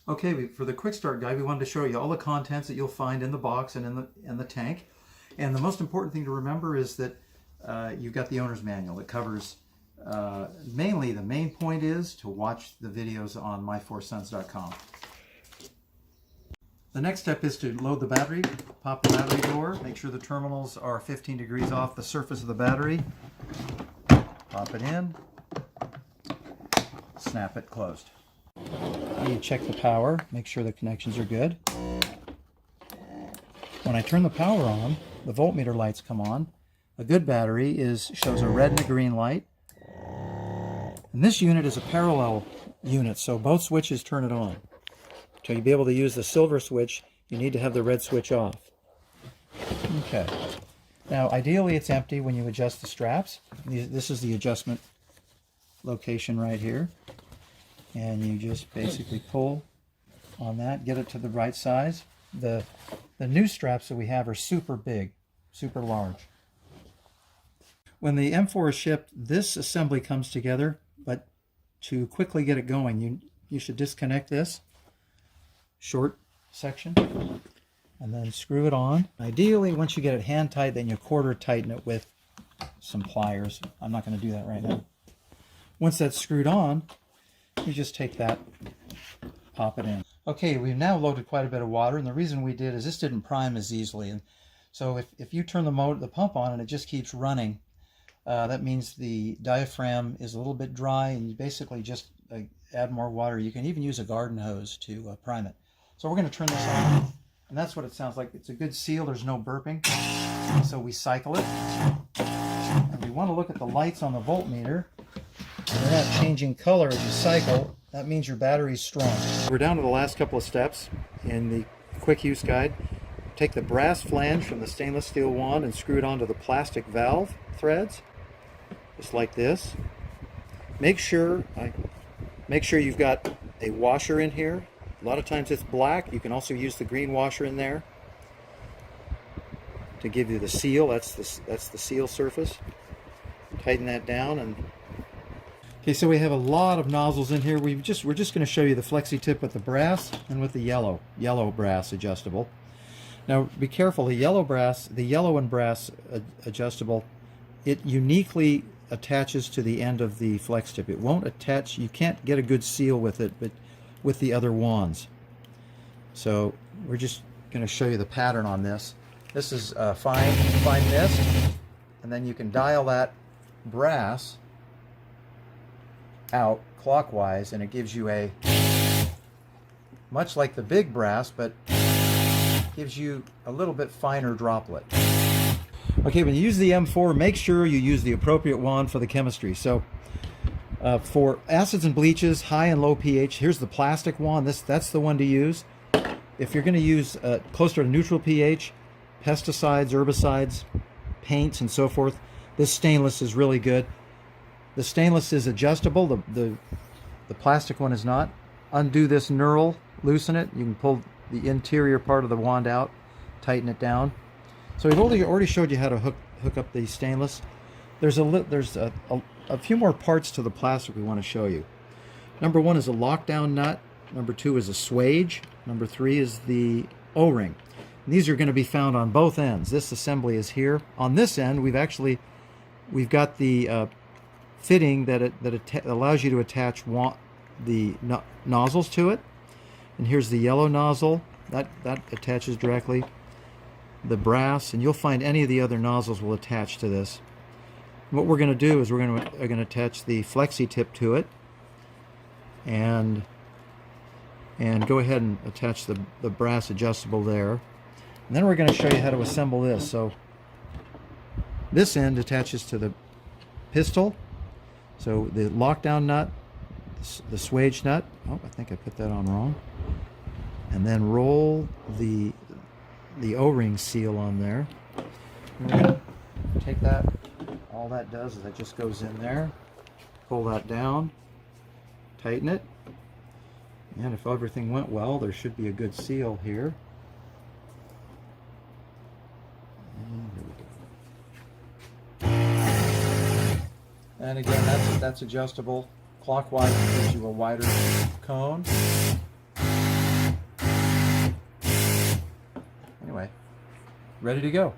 Okay, for the quick start guide, we wanted to show you all the contents that you'll find in the box and in the tank. And the most important thing to remember is that you've got the owner's manual. It covers mainly, the main point is to watch the videos on MY4SONS.com. The next step is to load the battery. Pop the battery door. Make sure the terminals are 15 degrees off the surface of the battery. Pop it in. Snap it closed. You check the power, make sure the connections are good. When I turn the power on, the voltmeter lights come on. A good battery shows a red and a green light. And this unit is a parallel unit, so both switches turn it on. To be able to use the silver switch, you need to have the red switch off. Okay. Now, ideally it's empty when you adjust the straps. This is the adjustment location right here. And you just basically pull on that, get it to the right size. The new straps that we have are super big, super large. When the M4 is shipped, this assembly comes together, but to quickly get it going, you should disconnect this short section and then screw it on. Ideally, once you get it hand tight, then you quarter tighten it with some pliers. I'm not going to do that right now. Once that's screwed on, you just take that, pop it in. Okay, we've now loaded quite a bit of water, and the reason we did is this didn't prime as easily. And so if you turn the pump on and it just keeps running, that means the diaphragm is a little bit dry, and you basically just add more water. You can even use a garden hose to prime it. So we're going to turn this on, and that's what it sounds like. It's a good seal, there's no burping. So we cycle it, and we want to look at the lights on the voltmeter. They're not changing color as you cycle. That means your battery's strong. We're down to the last couple of steps in the quick use guide. Take the brass flange from the stainless steel wand and screw it onto the plastic valve threads, just like this. Make sure you've got a washer in here. A lot of times it's black. You can also use the green washer in there to give you the seal. That's the seal surface. Tighten that down. And okay, so we have a lot of nozzles in here. We're just going to show you the flexi tip with the brass and with the yellow brass adjustable. Now be careful, the yellow and brass adjustable, it uniquely attaches to the end of the flex tip. It won't attach, you can't get a good seal with it, but with the other wands. So we're just going to show you the pattern on this. This is fine mist, and then you can dial that brass out clockwise, and it gives you a, much like the big brass, but gives you a little bit finer droplet. Okay, when you use the M4, make sure you use the appropriate wand for the chemistry. So for acids and bleaches, high and low pH, here's the plastic wand. That's the one to use. If you're going to use closer to neutral pH, pesticides, herbicides, paints, and so forth, this stainless is really good. The stainless is adjustable. The plastic one is not. Undo this knurl, loosen it. You can pull the interior part of the wand out, tighten it down. So we've already showed you how to hook up the stainless. There's a few more parts to the plastic we want to show you. Number one is a lockdown nut. Number two is a swage. Number three is the O-ring. These are going to be found on both ends. This assembly is here. On this end, we've got the fitting that allows you to attach the nozzles to it. And here's the yellow nozzle that attaches directly. The brass, and you'll find any of the other nozzles will attach to this. What we're going to do is we're going to attach the flexi tip to it, and go ahead and attach the brass adjustable there. And then we're going to show you how to assemble this. So this end attaches to the pistol. So the lockdown nut, the swage nut. Oh, I think I put that on wrong. And then roll the O-ring seal on there. And we're going to take that. All that does is that just goes in there. Pull that down. Tighten it. And if everything went well, there should be a good seal here. And here we go. And again, that's adjustable. Clockwise, it gives you a wider cone. anyway, ready to go.